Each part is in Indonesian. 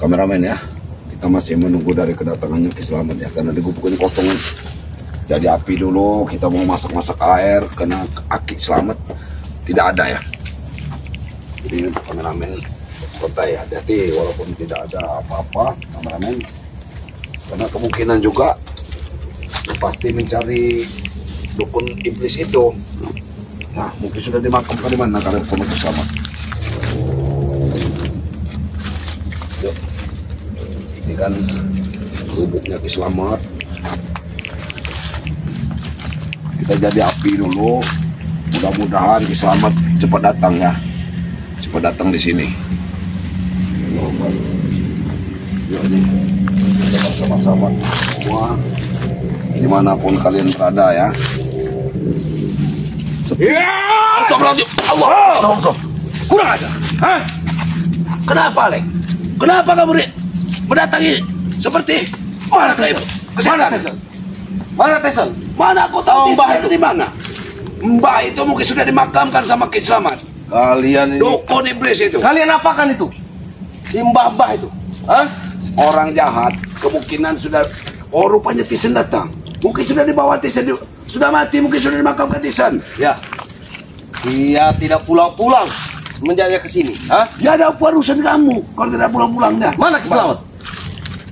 Kameramen ya, kita masih menunggu dari kedatangannya Ki Slamet ya, karena di gubuk ini kosong. Jadi api dulu, kita mau masak-masak air, karena Ki Slamet tidak ada ya. Jadi untuk kameramen kontai hati-hati, walaupun tidak ada apa-apa kameramen, karena kemungkinan juga pasti mencari dukun iblis itu. Nah, mungkin sudah dimakamkan di mana kalian sama Ki Slamet. Yuk. Ini kan gubuknya Ki Slamet. Kita jadi api dulu. Mudah-mudahan Ki Slamet cepat datang ya. Cepat datang di sini. Yuk ini sama-sama semua dimanapun kalian berada ya. Astagfirullahaladzim. Allah. Kurang aja. Hah? Kenapa, Lek? Kenapa kamu mendatangi seperti mana kayak Mana Tyson? Mana Tyson? Mana aku tahu Mbah itu di mana? Mbah itu mungkin sudah dimakamkan sama Ki Slamet. Kalian ini Dukun iblis itu. Kalian apakan itu? Si mbah-mbah itu? Hah? Orang jahat kemungkinan sudah. Oh, rupanya Tyson datang. Mungkin sudah dibawa Tyson, sudah mati, mungkin sudah dimakamkan Tyson. Ya. Dia tidak pulang-pulang menjaga ke sini. Hah? Ya ada apa urusan kamu kalau tidak pulang-pulang dah. Mana Ki Slamet?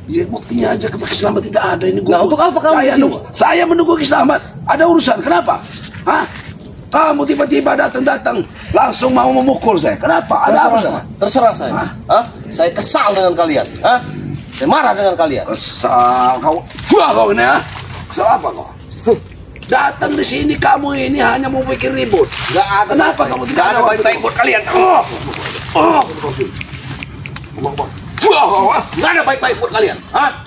Ya buktinya aja Ki Slamet tidak ada ini. Nah, untuk apa kamu di sini? Saya menunggu Ki Slamet. Ada urusan. Kenapa? Hah? Kamu tiba-tiba datang langsung mau memukul saya. Kenapa? Ada apa? Terserah saya. Hah? Saya kesal dengan kalian. Hah? Saya marah dengan kalian. Kesal kau. Wah kau ini ya. Kesal apa kau? Datang di sini kamu ini hanya mau bikin ribut. Gak ada. Kenapa kamu tidak ada baik-baik buat kalian? Gak ada baik-baik buat kalian. Hah?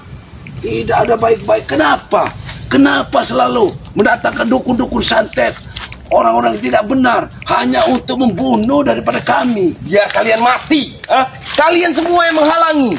Tidak ada baik-baik. Kenapa? Kenapa selalu mendatangkan dukun-dukun santet, orang-orang tidak benar hanya untuk membunuh daripada kami? Biar kalian mati. Hah? Kalian semua yang menghalangi.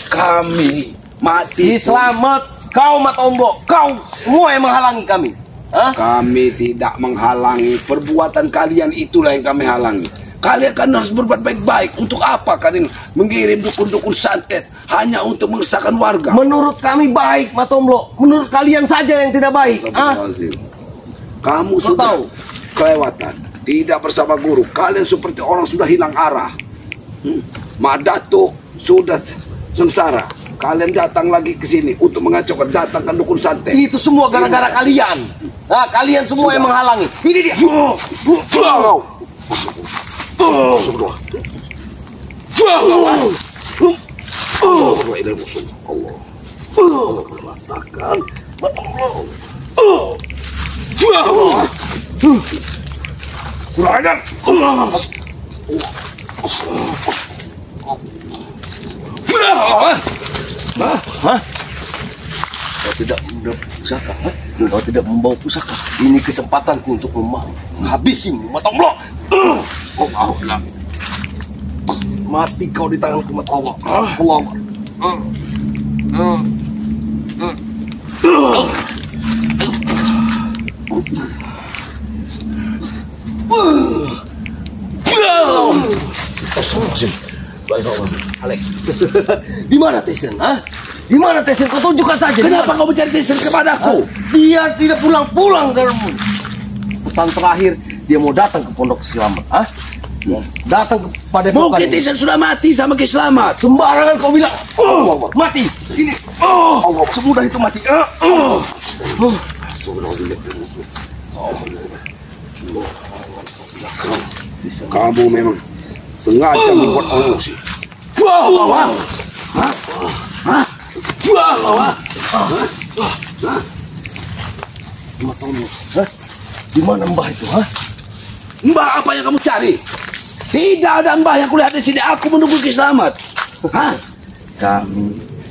Kami mati. Ki Slamet, kau Matombok, kau semua yang menghalangi kami. Hah? Kami tidak menghalangi. Perbuatan kalian itulah yang kami halangi. Kalian kan harus berbuat baik-baik. Untuk apa kalian mengirim dukun-dukun santet hanya untuk mengesahkan warga? Menurut kami baik, Matombok. Menurut kalian saja yang tidak baik. Kamu sudah kelewatan. Tidak bersama guru. Kalian seperti orang sudah hilang arah. Mak Datuk sudah sengsara. Kalian datang lagi ke sini untuk mengacaukan, datangkan dukun santet. Itu semua gara-gara kalian. Nah, kalian semua yang menghalangi. Ini dia. Kurang ajar. Hah? Kau tidak membawa pusaka? Kau tidak membawa pusaka? Ini kesempatanku untuk menghabisimu, Matombok. Kau mau lah. Mati kau di tanganku, Matombok. Allah. Alex, di mana Tyson? Hah? Di mana Tyson? Kau tunjukkan saja. Kenapa kau mencari Tyson kepadaku? Dia tidak pulang-pulang kamu. Pesan terakhir dia mau datang ke Pondok Slamet. Hah? Datang kepada mungkin Tyson sudah mati sama Ki Slamet. Sembarangan kau bilang. Mati. Ini. Semudah itu mati. Kamu memang sengaja membuat emosi. Di mana Mbah itu? Mbah apa yang kamu cari? Tidak ada Mbah yang kulihat di sini. Aku menunggu Ki Slamet.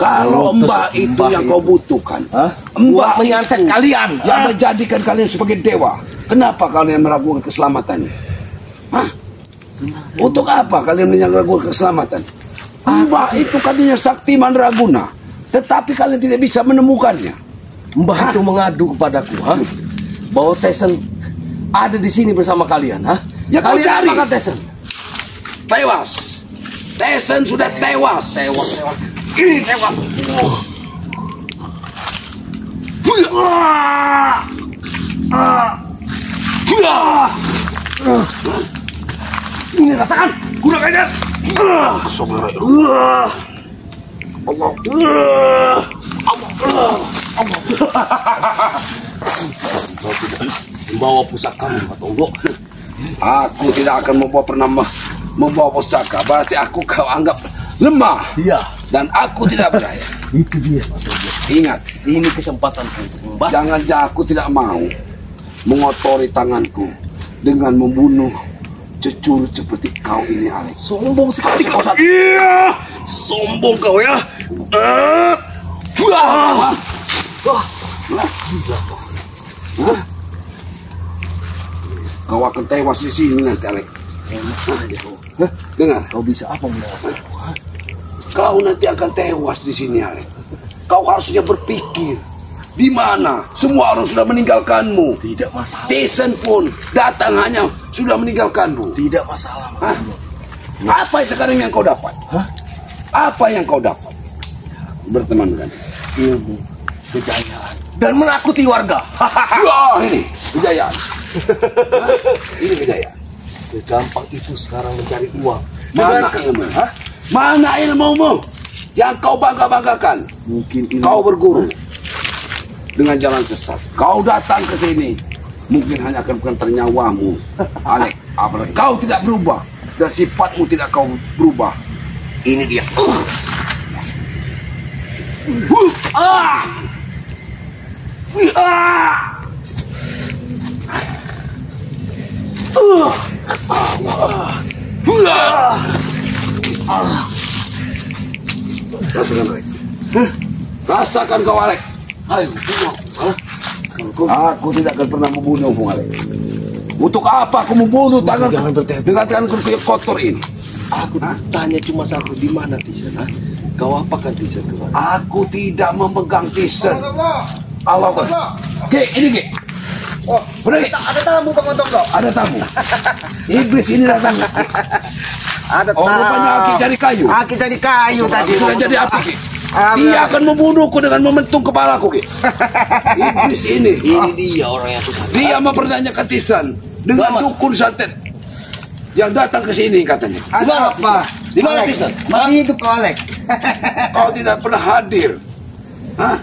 Kalau Mbah itu yang kau butuhkan, Mbah menyantet kalian, yang menjadikan kalian sebagai dewa. Kenapa kalian meragukan keselamatannya? Untuk apa kalian meragukan keselamatan? Mbah itu katanya sakti mandraguna, tetapi kalian tidak bisa menemukannya. Mbah itu mengadu kepadaku, bahwa Tyson ada di sini bersama kalian. Ya kau kalian cari. apakah Tyson? Tewas. Tyson sudah tewas. Tewas. Ini tewas. Ini rasakan, gunakannya. Allah. Kau tidak membawa pusaka Matongo. Aku tidak akan membawa pusaka. Berarti aku kau anggap lemah. Iya. Dan aku tidak berdaya. Itu dia Matongo. Ingat, Ini kesempatanku. jangan aku tidak mau mengotori tanganku dengan membunuh cucu seperti kau ini, Alex. Sombong sekali kau. Iya, Sombong kau ya. Kau akan tewas di sini nanti, Alex. Enak saja kau. Dengar, Kau bisa apa menguasai? kau nanti akan tewas di sini, Alex. Kau harusnya berpikir, di mana semua orang sudah meninggalkanmu. Tidak masalah. Tyson pun datang hanya sudah meninggalkanmu. Tidak masalah. Hah? Apa sekarang yang kau dapat? Hah? Apa yang kau dapat? Berteman dengan Ilmu, kejayaan, dan menakuti warga. wah, ini kejayaan. Hah? Ini kejayaan. Segampang itu sekarang mencari uang. Mana ilmu? Hah? Mana ilmumu yang kau bangga-banggakan? Mungkin ilmu. Kau berguru dengan jalan sesat. Kau datang ke sini mungkin hanya akan mengantar nyawamu. Alex, apalagi kau tidak berubah dan sifatmu tidak kau berubah. Ini dia. Rasakan, Alex. Rasakan kau, Alex. Ayo, bunuh. Aku tidak akan pernah membunuhmu, Alex. Untuk apa aku membunuh tangan dengan tanganku yang kotor ini? Aku tanya cuma satu, di mana Tyson? Kau apakan Tyson kemarin? Aku tidak memegang Tyson. Allah. Ki, ini Ki. Oh, Benar, Ki? ada tamu Bang Matongo. Ada tamu. Iblis ini datang. Ada Oh, rupanya Aki cari kayu. Aki cari kayu tadi. Sudah jadi api, Ki. Ah, Dia akan membunuhku dengan mementung kepalaku, Ki. Iblis ini. Ini dia orang yang susah. Dia mempertanyakan Tyson dengan Selamat. dukun santet yang datang ke sini katanya. Ada apa? Di mana, Alex? Tyson? Masih hidup kau, Alex. Kau tidak pernah hadir. Hah?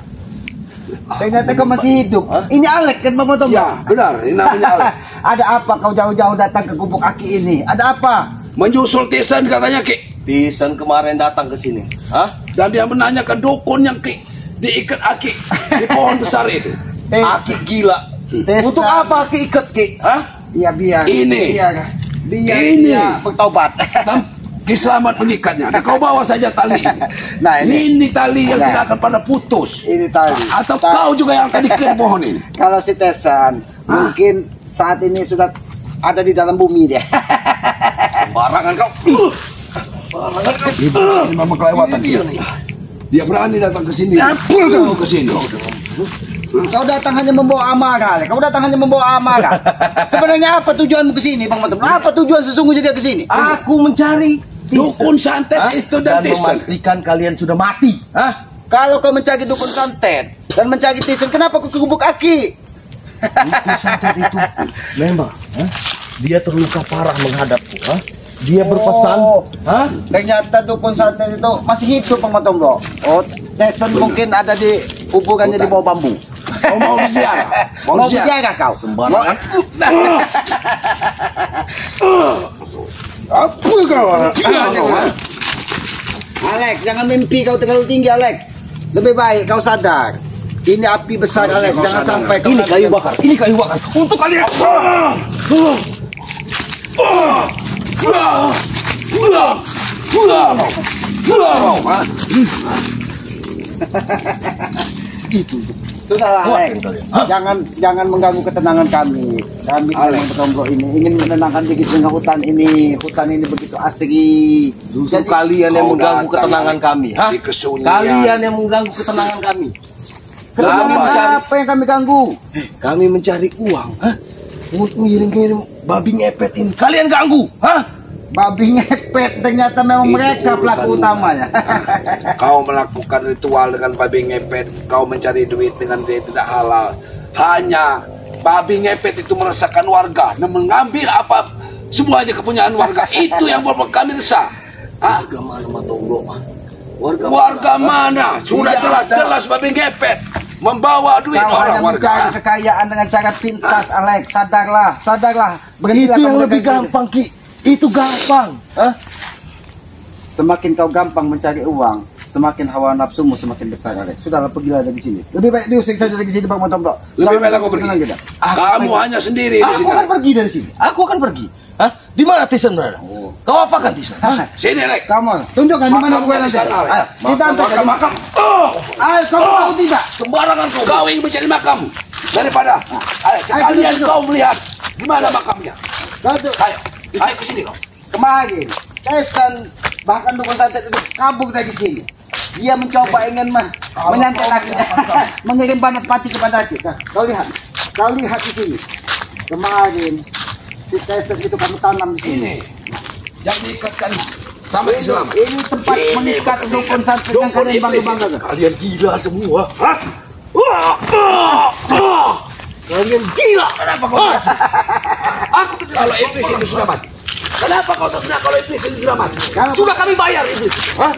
Ternyata kau masih hidup. Ini Alex kan Bang Matongo? Ya, benar. Ini namanya Alex. Ada apa kau jauh-jauh datang ke gubuk Aki ini? Ada apa? Menyusul Tyson katanya, Ki. Tyson kemarin datang ke sini. Dan dia menanyakan dukun yang Ki diikat Aki di pohon besar itu. Aki gila. Tyson. Untuk apa Aki ikat Ki? Iya biar. Ini. Biar Ini. dia bertobat. Dan Ki Selamat mengikatnya. Nah, kau bawa saja tali ini. Nah, Ini tali yang Nah. tidak akan pernah putus. Ini tadi. Atau kau juga yang akan diikat pohon ini. Kalau si Tyson mungkin saat ini sudah ada di dalam bumi dia. Barangan kau. Ini memang kelewatan dia. Dia berani datang ke sini. Kau ke sini. Kau datang hanya membawa amarah. Kau datang hanya membawa amarah. Sebenarnya apa tujuanmu ke sini, Bang Matongo? Apa tujuan sesungguhnya dia ke sini? Aku mencari Dukun santet itu dan dan Tyson. memastikan kalian sudah mati. Kalau kau mencari dukun santet dan mencari Tyson, kenapa kau ke gubuk Aki? Dukun santet itu memang dia terluka parah menghadapku. Dia berpesan. Ternyata dukun santet itu masih hidup, Bang Matongo. Oh, Tyson mungkin ada di kuburannya di bawah bambu. Kau mau ziarah? Mau bicara kau? Sembarangan. Apa kau? Alex, jangan mimpi kau terlalu tinggi, Alex. Lebih baik kau sadar. Ini api besar, Harusnya Alex. kau Jangan sadar. sampai kau Ini nanti kayu bakar. Ini kayu bakar. Untuk kalian. Itu. Sudahlah, Alex. Jangan mengganggu ketenangan kami. Kami Alex. bertombol ini ingin menenangkan dikit dengan hutan ini. Hutan ini begitu asri. Justru kalian yang kau mengganggu datang, ketenangan kami. Di kesunyian. Kalian yang mengganggu ketenangan kami. Ketenangan Kami mencari- apa yang kami ganggu? Kami mencari uang. Untuk ngiring-ngiring babi ngepet ini. Kalian ganggu. Babi ngepet ternyata memang Itu mereka pelaku urusanmu. utamanya. Kau melakukan ritual dengan babi ngepet, kau mencari duit dengan dia tidak halal. Hanya babi ngepet itu meresahkan warga dan mengambil apa semuanya kepunyaan warga. Itu yang membuat kami resah. Hah? Warga mana Matonggo? Warga mana? Sudah jelas-jelas babi ngepet membawa duit Kau orang hanya mencari warga. kekayaan dengan cara pintas, Alex. Sadarlah. Berhentilah Itu kamu yang lebih dengan- gampang, Ki. Itu gampang. Hah? Semakin kau gampang mencari uang, semakin hawa nafsumu semakin besar, Alex. Sudahlah, pergilah dari sini. Lebih baik diusir saja dari sini, Bang Motombo. Lebih baik aku pergi. Kamu hanya sendiri di Aku sini. akan pergi dari sini. Aku akan pergi. Hah? Di mana Tisan berada? Kau apakan Tisan? Hah? Sini, Lek. Kamu tunjukkan di mana Makamnya gue di nanti. sana, Alex. Ayo, kita antar. Makam. Ayo, kamu mau tidak? Sembarangan kau. Kau ingin mencari makam daripada sekalian ayo, kau melihat di mana makamnya. Kau tuh, Ayo ke sini kau. kemarin, Tesan bahkan dukun santet itu kabur dari sini. Dia mencoba ingin menyantet aku, mengirim panas mati kepada kita. Kau lihat di sini. Kemarin si Tesan itu kami tanam di sini. Ini yang diikatkan sama Islam. Ini tempat Ini mengikat betul dukun santet yang dukun kalian iblis. bangga-banggakan. Kalian gila semua. Hah? Kalian gila. Kenapa kau tidak senang? Aku tidak kalau iblis itu sudah mati. Kenapa kau tak senang kalau iblis itu sudah mati? Kalau- Sudah kami bayar iblis. Hah?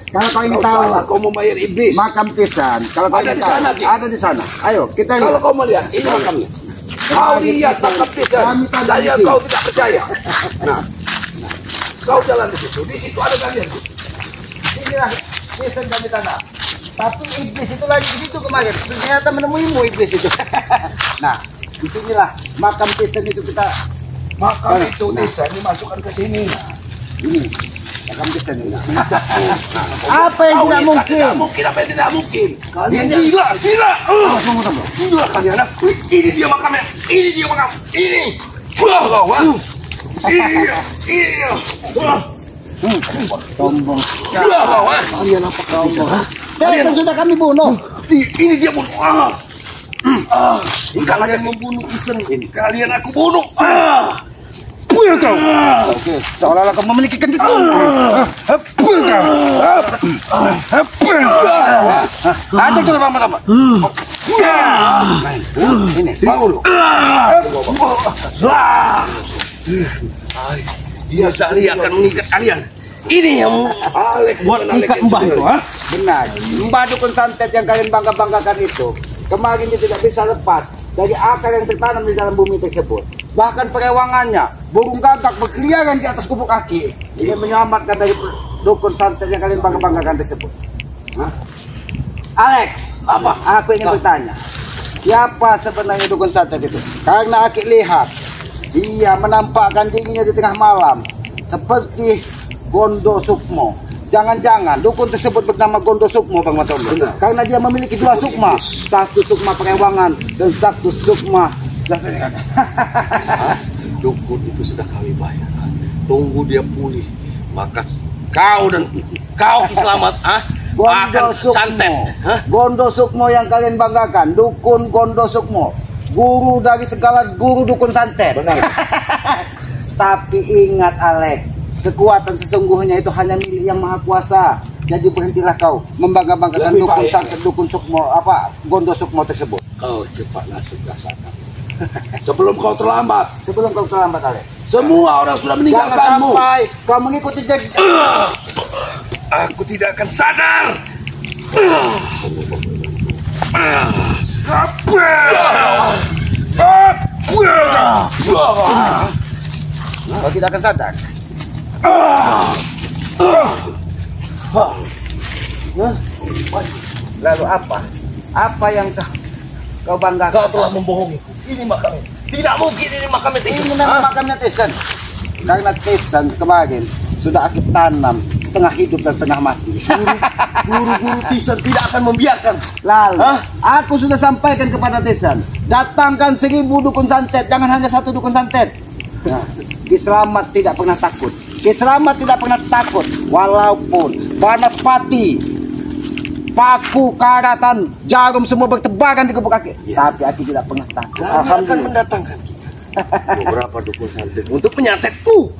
Kalau kau ingin Kau tahu salah, kau membayar iblis. makam Tesan, kalau kau Ada ingin di tahu, sana, Ki. ada di sana. Ayo kita Kalau lihat. kau melihat ini makamnya. Kau lihat makam Tisan. Kami tanam di Saya sini. kau tidak percaya. Nah, kau jalan di situ. Di situ ada kalian. Inilah Tesan kami tanam. Tapi iblis itu lagi di situ kemarin. Ternyata menemuimu iblis itu. Nah, disinilah makam Tesan itu kita. Makam Nah, itu Tisan dimasukkan ke sini. Ini makam Tesan ini. Apa yang tidak Kau lihat, mungkin? Tidak mungkin. Apa yang tidak mungkin? Kalian gila, gila. Tunggu, tunggu. Gila kalian. Ini dia makamnya. Ini dia makam. Ini. Wah, kau. Wah. Ini dia. Ini dia. Wah. Sombong. Wah, kau. Wah. Kalian apa kau? Tesan sudah kami bunuh. Ini dia bunuh. Kalian membunuh Tisan. Kalian aku bunuh. Puya kau. Oke, seolah-olah kau memiliki kendiki. Puya kau. Ada tuh bang Mata. Ini. Bangun lu. Dia tadi akan mengikat kalian. Ini yang Alek buat bukan Alek ikat yang mbah itu, sebenarnya. ha? Benar. Mbah dukun santet yang kalian bangga-banggakan itu kemarin dia tidak bisa lepas dari akar yang tertanam di dalam bumi tersebut. Bahkan perewangannya, burung gagak berkeliaran di atas kubu kaki. Dia menyelamatkan dari dukun santet yang kalian bangga-banggakan tersebut. Hah? Alek, Apa? aku ingin bertanya. Siapa sebenarnya dukun santet itu? Karena aku lihat dia menampakkan dirinya di tengah malam seperti Gondo Sukmo. Jangan-jangan dukun tersebut bernama Gondo Sukmo, Bang Matondo. Karena dia memiliki dua sukma, satu sukma perewangan dan satu sukma Dukun itu sudah kami bayar. Tunggu dia pulih. Maka kau dan kau selamat, Gondo akan santet. Sukmo. Gondo Sukmo yang kalian banggakan, dukun Gondo Sukmo, guru dari segala guru dukun santet. Benar. Tapi ingat Alek, kekuatan sesungguhnya itu hanya milik yang maha kuasa. Jadi berhentilah kau membangga-banggakan Lebih dukun baik. santet, dukun Sukmo, Gondo Sukmo tersebut. Kau cepatlah sudah sadar. Sebelum kau terlambat, Sebelum kau terlambat Alek. semua orang sudah Jangan meninggalkanmu. sampai kau mengikuti jejak. Aku tidak akan sadar. Kau tidak akan sadar. Lalu apa? Apa yang kau banggakan? Kau telah membohongiku. Ini makamnya. Tidak mungkin ini makamnya Tisan. Ini memang makamnya Tesan. Karena Tesan kemarin sudah aku tanam setengah hidup dan setengah mati. Guru-guru Tisan tidak akan membiarkan. Lalu, Hah? aku sudah sampaikan kepada Tesan, datangkan 1000 dukun santet, jangan hanya satu dukun santet. Nah, Ki Slamet tidak pernah takut. Ki Slamet tidak pernah takut, walaupun Banaspati, paku, karatan, jarum semua bertebaran di kubu kaki. Tapi aku tidak pernah takut. Kami akan mendatangkan beberapa dukun santet untuk menyantetmu.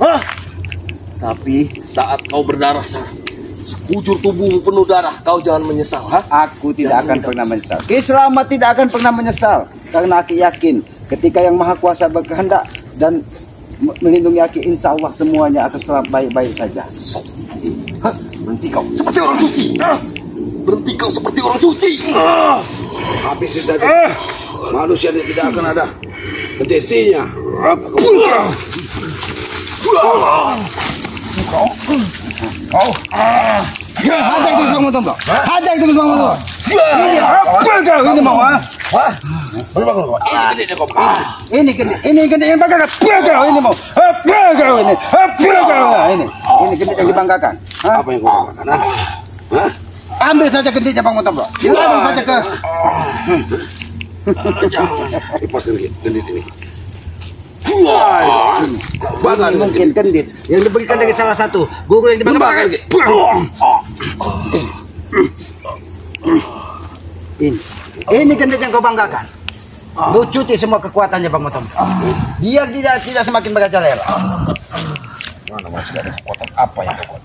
Tapi saat kau berdarah, sekujur tubuhmu penuh darah, kau jangan menyesal. Aku tidak akan pernah menyesal. Ki Selamat tidak akan pernah menyesal. Karena Aki yakin ketika Yang Maha Kuasa berkehendak dan melindungi Aki, insya Allah semuanya akan selalu baik-baik saja. Berhenti kau seperti orang suci. Berhenti kau seperti orang suci. Habisin saja. Manusia ini tidak akan ada henti-hentinya. Hajar itu Bang Motom, hajar itu Bang Motom. Ini apa kau ini mau? Ini gede yang banggakan. Apa kau ini mau? Apa kau ini? Apa kau ini gede yang dibanggakan. Apa yang kau banggakan? Ambil saja gendiknya Bang Motom, bro. Silakan saja ke. Jangan lepas gendit ini. Bangga mungkin gendit yang diberikan dari salah satu guru yang dibanggakan. Ini gendit yang kau banggakan. Lucuti semua kekuatannya Bang Motom. Dia tidak semakin merajalela. Mana masih ada kekuatan apa yang kau buat?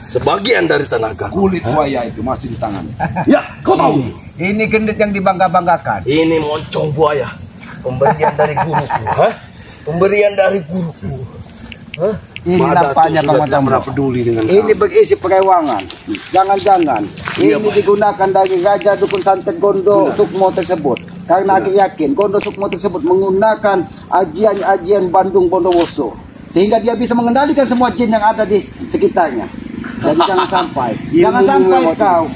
Sebagian dari tenaga. Kulit buaya itu masih di tangannya. Ya, kau tahu. Ini gendit yang dibangga-banggakan. Ini moncong buaya. Pemberian dari guruku. Pemberian dari guruku. Ini nampaknya Bang Motom pernah peduli dengan ini berisi perewangan. Jangan-jangan ini digunakan dari Raja Dukun Santet Gondo Sukmo tersebut. Karena aku yakin Gondo Sukmo tersebut menggunakan ajian-ajian Bandung Bondowoso, sehingga dia bisa mengendalikan semua jin yang ada di sekitarnya. Jadi jangan sampai kau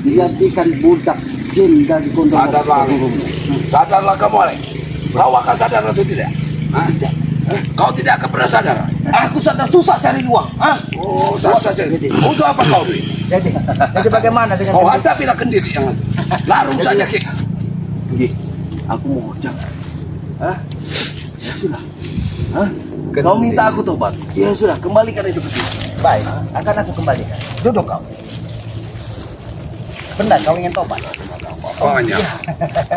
dijadikan budak jin dari Gondo. Sadarlah kamu, Alek. Kau akan sadar atau tidak? Tidak. Kau tidak akan pernah sadar. Aku sadar susah cari uang. Oh, susah saja. Untuk apa kau beli? Jadi bagaimana dengan Kau hadapilah kendiri yang larung saja, Ki. Aku mau jangan. Ya sudah. Kau minta aku tobat. Ya sudah, kembalikan itu ke sini. baik? Akan aku kembalikan. Duduk kau. Benar kau ingin tobat? Banyak.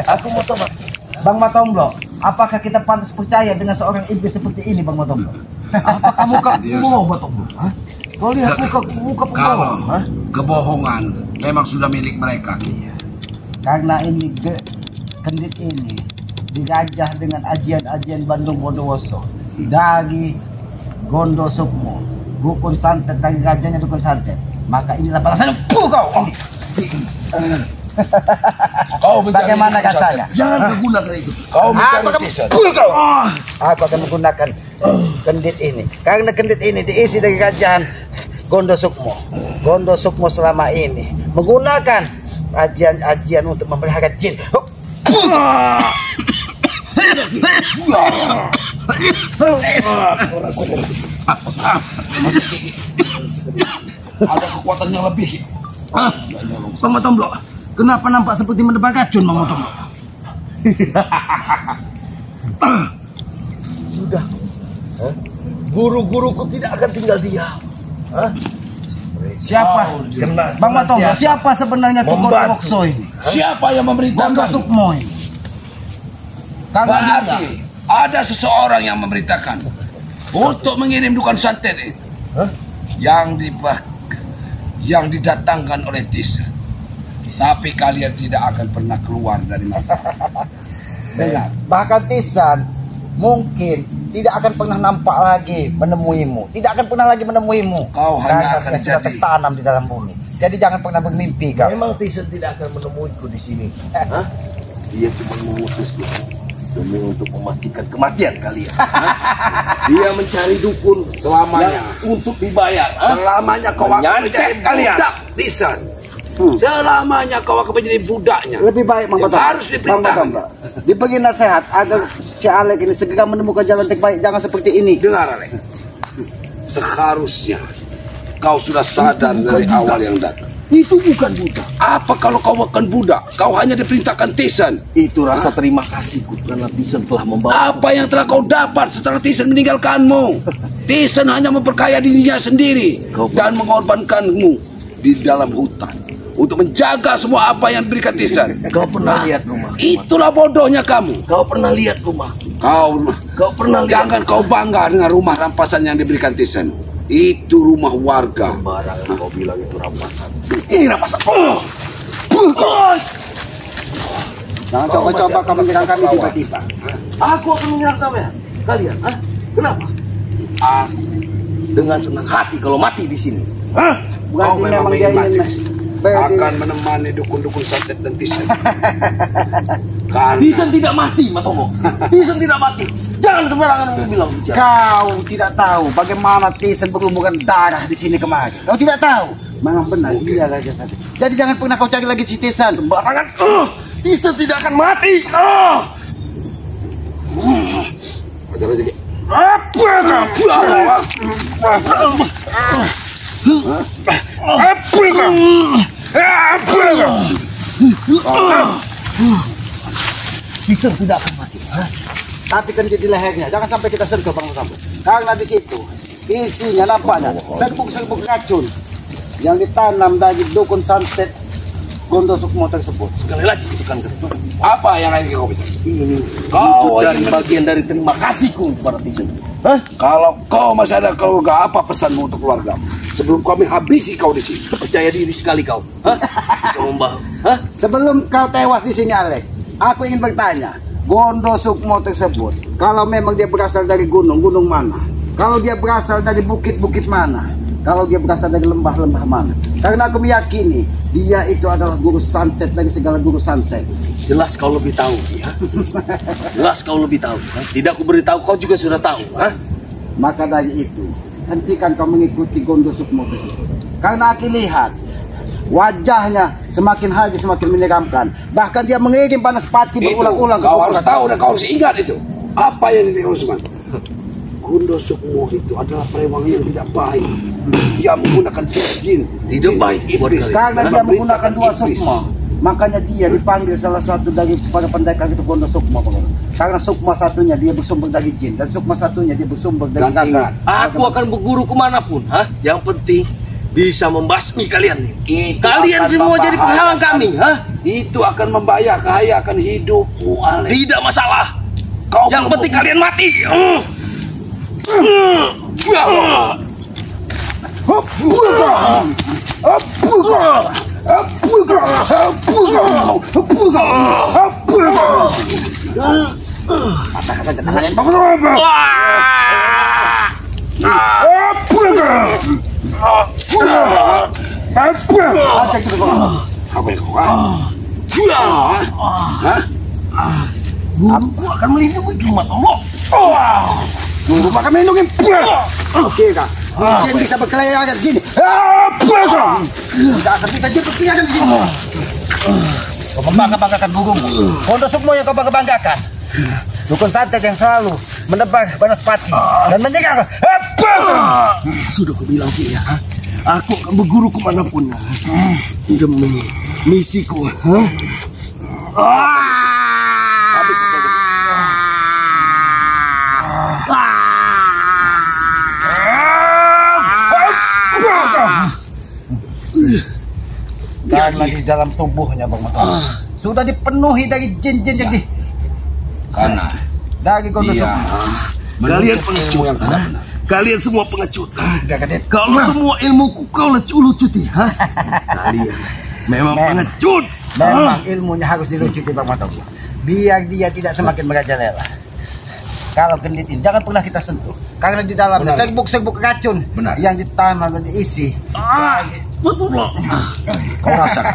Aku mau tobat. Bang Matomblo, apakah kita pantas percaya dengan seorang iblis seperti ini, Bang Matomblo? Apakah muka bohong, Matomblo? Kau lihat muka pembohong. Kebohongan memang sudah milik mereka. Karena ini kendit ini dirajah dengan ajian-ajian Bandung Bondowoso dari Gondo Sukmo, Dukun Santet dari rajanya Dukun Santet. Maka inilah balasan kau. Kau bagaimana kasanya? Jangan menggunakan itu. Kau mencari desa. Aku akan menggunakan kendit ini. Karena kendit ini diisi dari kerajaan Gondo Sukmo. Gondo Sukmo selama ini menggunakan ajian-ajian untuk memelihara jin. Ada kekuatan yang lebih. Bang Matomblo, kenapa nampak seperti menebak racun, Bang Matomblo? Sudah. Guru-guruku tidak akan tinggal diam. Siapa? Bang Matomblo, siapa sebenarnya Gondo Wokso ini? Siapa yang Gondo memberitakan? Sukmo ini. Berarti ada seseorang yang memberitakan untuk mengirim Dukun Santet itu yang didatangkan oleh Tisan. Tapi kalian tidak akan pernah keluar dari masalah. Dengar. Bahkan Tisan mungkin tidak akan pernah nampak lagi menemuimu. Tidak akan pernah lagi menemuimu. Kau hanya akan sudah jadi tertanam di dalam bumi. Jadi jangan pernah bermimpi kau. Memang Tisan tidak akan menemuiku di sini. Dia cuma mengutusku demi untuk memastikan kematian kalian. Dia mencari dukun selamanya. Untuk dibayar. Selamanya kau akan menjadi kalian. budak Tisan. Selamanya kau akan menjadi budaknya. Lebih baik Bang Matomblo Harus diperintahkan. diberi nasihat agar si Alek ini segera menemukan jalan terbaik. Jangan seperti ini. Dengar, Alek. Seharusnya kau sudah sadar dari awal yang datang. Itu bukan budak. Apa kalau kau bukan budak? Kau hanya diperintahkan Tisan. Itu rasa terima kasihku karena Tisan telah membawa. Apa yang telah kau dapat setelah Tisan meninggalkanmu? Tisan hanya memperkaya dirinya sendiri dan mengorbankanmu di dalam hutan untuk menjaga semua apa yang diberikan Tisan. Kau pernah lihat rumah? Itulah bodohnya kamu. Kau pernah lihat rumah? Kau pernah lihat? Jangan kau bangga dengan rumah rampasan yang diberikan Thyssen. Itu rumah warga. Sembarangan kau bilang itu rampasan. Ini rampasan. Jangan coba-coba kamu menyerang kami tiba-tiba. Aku akan menyerang kalian. Kenapa? Aku dengan senang hati kalau mati di sini. Kau memang dia ingin mati. ingin Akan menemani dukun-dukun santet dan Thyssen. Thyssen tidak mati, Matomo. Thyssen tidak mati. Jangan sembarangan bilang bicara. Kau tidak tahu bagaimana Thyssen berhubungan darah di sini kemarin. Kau tidak tahu. Memang benar dia Raja Santet. Jadi jangan pernah kau cari lagi si Thyssen. Sembarangan. Thyssen tidak akan mati. Ajar aja, Ki. Thyssen tidak akan mati. Tapi kan jadi lehernya. Jangan sampai kita sentuh Bang Sampo. Karena di situ isinya nampaknya serbuk-serbuk racun yang ditanam dari dukun santet Gondosukmo tersebut. Sekali lagi kutukan kedua. Apa yang ingin kau bicara? Ini Kau dari ingin bagian dari terima kasihku kepada Thyssen. Kalau kau masih ada keluarga, apa pesanmu untuk keluargamu? Sebelum kami habisi kau di sini. Percaya diri sekali kau. Bisa membahu. Sebelum kau tewas di sini, Alek, aku ingin bertanya, Gondosukmo tersebut, kalau memang dia berasal dari gunung mana? Kalau dia berasal dari bukit-bukit mana? Kalau dia berasal dari lembah-lembah mana? Karena aku meyakini dia itu adalah guru santet dari segala guru santet. Jelas kau lebih tahu, ya. Jelas kau lebih tahu. Tidak aku beritahu, kau juga sudah tahu. Maka dari itu, hentikan kau mengikuti Gondosukmo tersebut. Karena aku lihat wajahnya semakin hari semakin menyeramkan. Bahkan dia mengirim Banaspati berulang-ulang. Kau harus tahu dan kau harus ingat itu. Apa yang dikatakan Usman? Gondosukmo itu adalah perempuan yang tidak baik. Dia menggunakan jin. Tidak baik. Karena dia menggunakan dua sukma, makanya dia dipanggil salah satu dari para pendekar itu Gondosukmo. Karena sukma satunya dia bersumber dari jin dan sukma satunya dia bersumber dari gagal. Aku akan berguru kemanapun. Yang penting bisa membasmi kalian. Kalian semua jadi penghalang kami. Itu akan membahayakan hidupmu, Alek. Tidak masalah. Yang penting kalian mati. Aku akan melindungi cuma Allah. Guru makan melindungi. Oke kak, jin bisa berkeliaran di sini. Tidak akan bisa jin berkeliaran di sini. Kau membangga-banggakan gurumu. Gondosukmo yang kau bangga-banggakan. Dukun santet yang selalu menebar Banaspati dan menyerang. Sudah aku bilang ya, aku akan berguru kemanapun demi misiku. Habis saja. Karena di dalam tubuhnya Bang Maton sudah dipenuhi dari jin-jin yang di Karena dari Gondosukmo. Kalian pengecut yang tidak benar. Kalian semua pengecut. Kalau semua ilmuku kau lucuti. Kalian memang pengecut. Memang ilmunya harus dilucuti Bang Maton. Biar dia tidak semakin merajalela. Kalau genditin jangan pernah kita sentuh. Karena di dalamnya serbuk-serbuk racun yang ditanam dan diisi. Betul loh. Kau rasakan.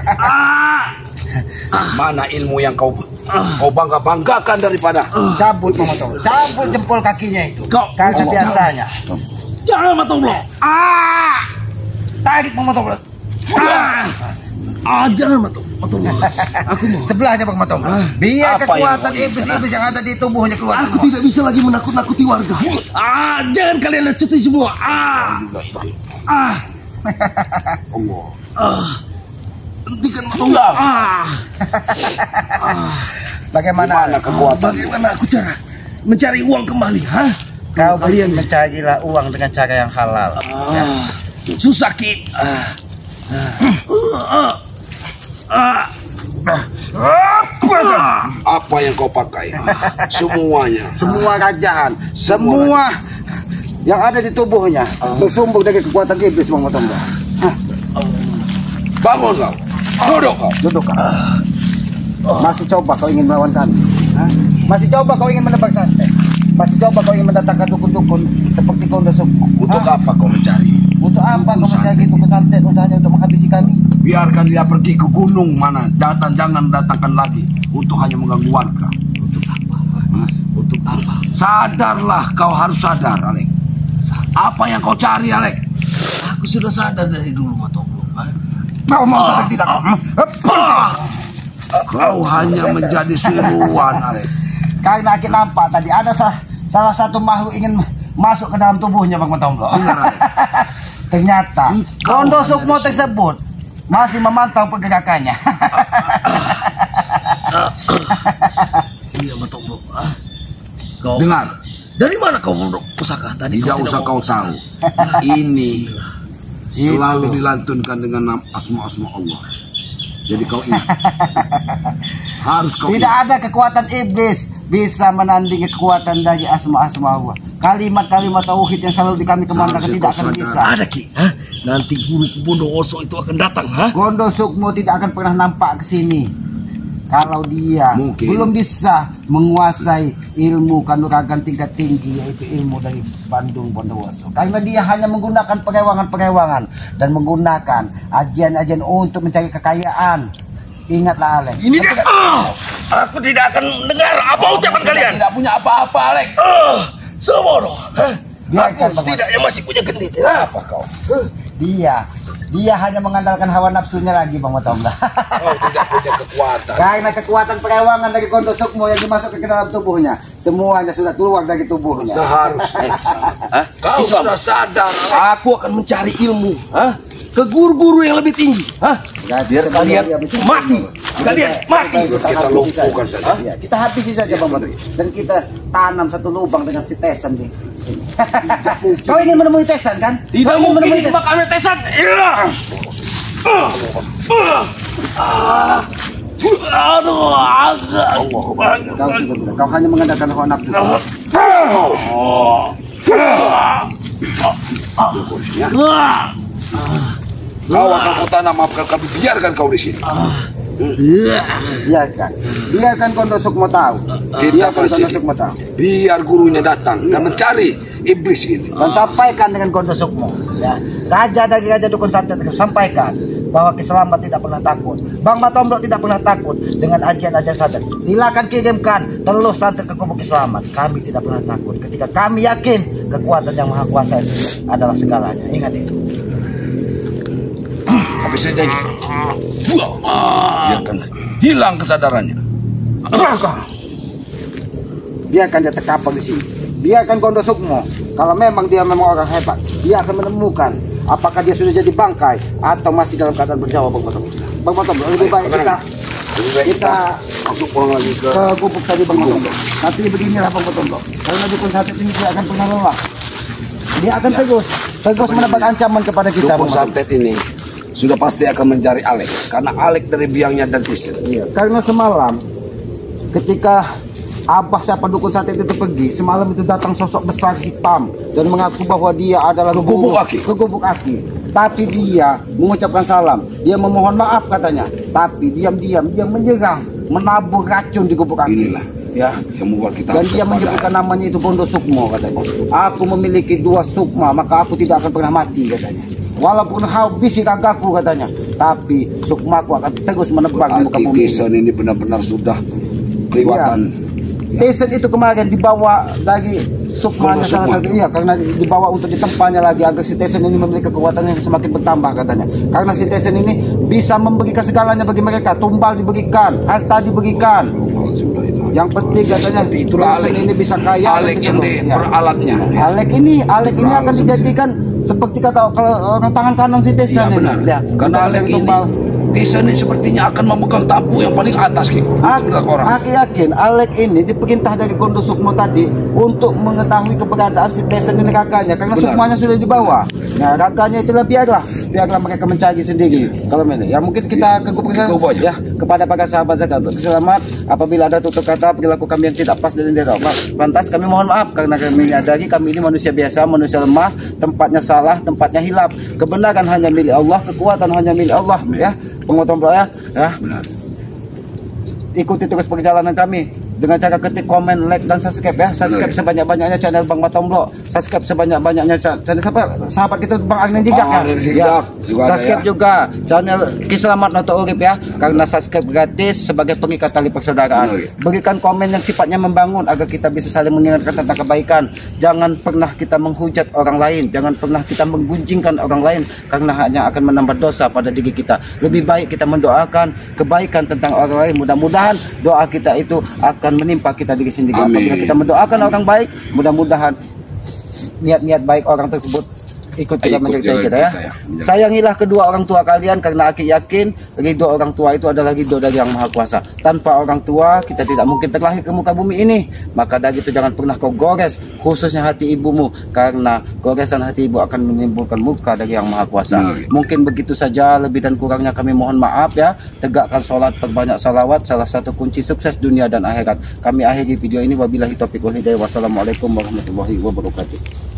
Mana ilmu yang kau bangga-banggakan daripada? Cabut Bang Maton. Cabut jempol kakinya itu. Karena biasanya. Jangan Matong Blok. Tarik Bang Maton. Jangan Matong Blok. Aku mau. Sebelahnya Bang Maton. Biar kekuatan iblis-iblis yang ada di tubuhnya keluar Aku semua. tidak bisa lagi menakut-nakuti warga. Jangan kalian lecuti semua. Hentikan Matong Blok. Bagaimana kekuatan? Bagaimana aku cara mencari uang kembali? Kau kalian mencarilah uang dengan cara yang halal. Susah Ki. saja. Apa yang kau pakai? Semuanya. Semua kerajaan, semua yang ada di tubuhnya bersumber dari kekuatan iblis, Bang Matombo. Bangun kau. Duduk kau. Duduk kau. Masih coba kau ingin melawan kami? Masih coba kau ingin menebak santet? Masih coba kau ingin mendatangkan dukun-dukun seperti Gondo Sukmo? Untuk apa kau mencari? Untuk apa kau mencari dukun santet? Hanya untuk menghabisi kami? Biarkan dia pergi ke gunung mana. Jangan datangkan lagi. Untuk hanya mengganggu warga. Untuk apa? Untuk apa? Sadarlah, kau harus sadar, Alek. Apa yang kau cari, Alek? Aku sudah sadar dari dulu, Matombo. Kau mau sadar tidak? Kau hanya menjadi suruhan, Alek. Karena aku nampak tadi ada salah satu makhluk ingin masuk ke dalam tubuhnya, Bang Matombo. Ternyata Gondo Sukmo tersebut masih memantau pergerakannya. Iya, Matombo. Kau Dengar, dari mana kau mondok pusaka tadi? tidak usah kau tahu. Ini selalu dilantunkan dengan asma-asma Allah. Jadi kau ingat. Harus kau Tidak ingat. ada kekuatan iblis bisa menandingi kekuatan dari asma-asma Allah. Kalimat-kalimat tauhid yang selalu kami kemandangkan Seharusnya tidak kau akan sadar. bisa. Ada Ki, nanti guru Bondowoso itu akan datang, Gondo Sukmo tidak akan pernah nampak ke sini kalau dia Mungkin. belum bisa menguasai ilmu kanuragan tingkat tinggi, yaitu ilmu dari Bandung Bondowoso. Karena dia hanya menggunakan perewangan-perewangan dan menggunakan ajian-ajian untuk mencari kekayaan. Ingatlah, Alek. Ini dia. Aku tidak akan dengar apa ucapan kalian. Tidak punya apa-apa, Alek. Sebodoh. Biarkan, Aku Bang setidaknya masih punya gendit. Apa kau? Dia hanya mengandalkan hawa nafsunya lagi, Bang Matombo. Kau tidak punya kekuatan. Karena kekuatan perewangan dari Gondo Sukmo yang dimasukkan ke dalam tubuhnya, semuanya sudah keluar dari tubuhnya. Seharusnya kau sudah sadar, Alek. Aku akan mencari ilmu, ke guru-guru yang lebih tinggi, biar kalian mati. Kalian mati. Kita lumpuhkan saja. Ya, kita habisi saja, Bang Matombo. Dan kita tanam satu lubang dengan si Tesan di sini. Kau ingin menemui Tesan, kan? Tidak Kau ingin mungkin menemui itu Tesan. bakal tesan. Aduh, agak. Kau sudah bilang, kau hanya mengandalkan hawa nafsu. Kau akan kau tanam, maafkan kami, biarkan kau di sini. Biarkan Gondo Sukmo tahu. Kita Biarkan Gondo berciri. Sukmo tahu. Biar gurunya datang dan mencari iblis ini. Dan sampaikan dengan Gondo Sukmo, ya. Raja dari Raja Dukun Santet, sampaikan bahwa Kiselamat tidak pernah takut. Bang Matombo tidak pernah takut dengan ajian-ajian santet. Silakan kirimkan telur santet ke kubu Kiselamat. Kami tidak pernah takut ketika kami yakin kekuatan yang maha kuasa itu adalah segalanya. Ingat itu. Habis saja. Biarkan hilang kesadarannya. Biarkan dia terkapar di sini. Biarkan Gondo Sukmo. Kalau memang dia memang orang hebat, dia akan menemukan apakah dia sudah jadi bangkai atau masih dalam keadaan bernyawa, Bang Matombo. Bang Matombo, lebih baik kita masuk pulang lagi ke gubuk tadi, Bang Matombo. Tapi beginilah, Bang Matombo. Karena Dukun Santet ini tidak akan pernah lelah. Dia akan terus mendapat ancaman kepada kita, Dukun Bang Matombo. Santet ini sudah pasti akan mencari Alek, karena Alek dari biangnya dan Tisen. Iya, karena semalam ketika Abah siapa Dukun Santet itu pergi, semalam itu datang sosok besar hitam dan mengaku bahwa dia adalah Ke Gubuk guru Aki. ke Gubuk Aki. Tapi dia mengucapkan salam, dia memohon maaf katanya. Tapi diam-diam dia menyerang, menabur racun di Gubuk Aki. Inilah Ya. yang membuat kita Dan harus dia waspada. menyebutkan namanya itu Gondo Sukmo katanya. Aku memiliki 2 sukma, maka aku tidak akan pernah mati katanya. Walaupun habis gagaku katanya, tapi sukmaku akan terus menebar di muka Berarti bumi. Tisen ini benar-benar sudah kelewatan. Tesen itu kemarin dibawa dari sukmanya Gondo salah Sukma. satu, iya, karena dibawa untuk ditempanya lagi agar si Tesen ini memiliki kekuatan yang semakin bertambah katanya. Karena si Tesen ini bisa memberikan segalanya bagi mereka, tumbal diberikan, harta diberikan. Yang penting katanya Itulah Tesen Alek. ini bisa kaya, dan Alek bisa yang ya. peralatnya. Alek ini akan dijadikan seperti kata kalau orang tangan kanan si Tesen Iya, ini. benar. Ya, Karena Alek ini tumbal desa ini sepertinya akan memegang tampuk yang paling atas, Ki. Aku yakin Alek ini diperintah dari Gondo Sukmo tadi untuk mengetahui keberadaan si desa ini kakaknya, karena Sukmanya sudah dibawa. Nah, kakaknya itulah biarlah mereka mencari sendiri. Kalau ini, ya mungkin kita ya kepada para sahabat zakat selamat. Apabila ada tutur kata perilaku kami yang tidak pas dan tidak pantas, kami mohon maaf karena kami menyadari kami ini manusia biasa, manusia lemah, tempatnya salah, tempatnya hilaf. Kebenaran hanya milik Allah, kekuatan hanya milik Allah. Ya, pengotom ya. Ikuti terus perjalanan kami dengan cara ketik komen, like dan subscribe ya. Subscribe sebanyak-banyaknya channel Bang Batomblok. Subscribe sebanyak-banyaknya channel sahabat kita Bang Arlen Jijak ya. Subscribe juga channel Kiselamat Noto Urip ya. Karena subscribe gratis sebagai pengikat tali persaudaraan. Berikan komen yang sifatnya membangun agar kita bisa saling mengingatkan tentang kebaikan. Jangan pernah kita menghujat orang lain, jangan pernah kita menggunjingkan orang lain karena hanya akan menambah dosa pada diri kita. Lebih baik kita mendoakan kebaikan tentang orang lain. Mudah-mudahan doa kita itu akan menimpa kita diri sendiri. Apabila kita mendoakan orang baik, mudah-mudahan niat-niat baik orang tersebut ikut juga menyertai kita ya. Sayangilah kedua orang tua kalian karena aku yakin ridho orang tua itu adalah ridho dari Yang Maha Kuasa. Tanpa orang tua kita tidak mungkin terlahir ke muka bumi ini. Maka dari itu jangan pernah kau gores khususnya hati ibumu, karena goresan hati ibu akan menimbulkan muka dari Yang Maha Kuasa. Mungkin begitu saja, lebih dan kurangnya kami mohon maaf ya. Tegakkan sholat, perbanyak salawat, salah satu kunci sukses dunia dan akhirat. Kami akhiri video ini, wabillahi taufiq wal hidayah. Wassalamualaikum warahmatullahi wabarakatuh.